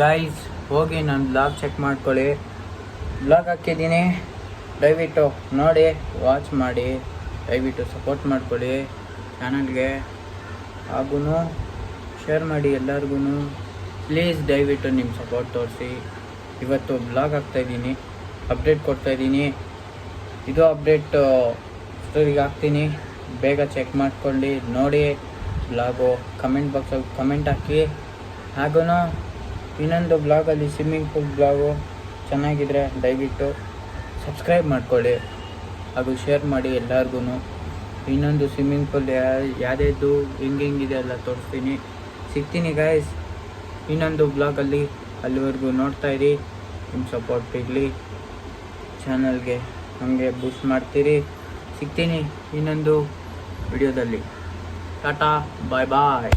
Guys ಹೋಗಿ ನನ್ನ blog check ಮಾಡ್ಕೊಳ್ಳಿ. ಬ್ಲಾಗ್ ಹಾಕಿದ್ದೀನಿ, ದಯವಿಟ್ಟು ನೋಡಿ, ವಾಚ್ ಮಾಡಿ, ದಯವಿಟ್ಟು ಸಪೋರ್ಟ್ ಮಾಡ್ಕೊಳ್ಳಿ ಚಾನಲ್ಗೆ. ಹಾಗೂ ಶೇರ್ ಮಾಡಿ ಎಲ್ಲರಿಗೂ ಪ್ಲೀಸ್. ದಯವಿಟ್ಟು ನಿಮ್ಮ ಸಪೋರ್ಟ್ ತೋರಿಸಿ. ಇವತ್ತು ಬ್ಲಾಗ್ ಹಾಕ್ತಾಯಿದ್ದೀನಿ, ಅಪ್ಡೇಟ್ ಕೊಡ್ತಾಯಿದ್ದೀನಿ. ಇದು ಅಪ್ಡೇಟ್ ಸ್ಟೋರಿಗೆ ಹಾಕ್ತೀನಿ, ಬೇಗ ಚೆಕ್ ಮಾಡ್ಕೊಳ್ಳಿ, ನೋಡಿ ಬ್ಲಾಗು. ಕಮೆಂಟ್ ಬಾಕ್ಸಲ್ಲಿ ಕಮೆಂಟ್ ಹಾಕಿ. ಹಾಗೂ ಇನ್ನೊಂದು ಬ್ಲಾಗಲ್ಲಿ ಸ್ವಿಮ್ಮಿಂಗ್ ಪೂಲ್ ಬ್ಲಾಗು ಚೆನ್ನಾಗಿದ್ರೆ ದಯವಿಟ್ಟು ಸಬ್ಸ್ಕ್ರೈಬ್ ಮಾಡ್ಕೊಳ್ಳಿ ಹಾಗೂ ಶೇರ್ ಮಾಡಿ ಎಲ್ಲರಿಗೂ. ಇನ್ನೊಂದು ಸ್ವಿಮ್ಮಿಂಗ್ ಪೂಲ್ ಯಾವುದ್ಯಾವುದು ಹೆಂಗಿದೆ ಎಲ್ಲ ತೋರಿಸ್ತೀನಿ. ಸಿಗ್ತೀನಿ ಗೈಸ್ ಇನ್ನೊಂದು ಬ್ಲಾಗಲ್ಲಿ. ಅಲ್ಲಿವರೆಗೂ ನೋಡ್ತಾಯಿರಿ, ನಿಮ್ಮ ಸಪೋರ್ಟ್ ಇರಲಿ ಚಾನಲ್ಗೆ, ಹಾಗೆ ಬೂಸ್ಟ್ ಮಾಡ್ತೀರಿ. ಸಿಗ್ತೀನಿ ಇನ್ನೊಂದು ವಿಡಿಯೋದಲ್ಲಿ. ಟಾಟಾ, ಬಾಯ್ ಬಾಯ್.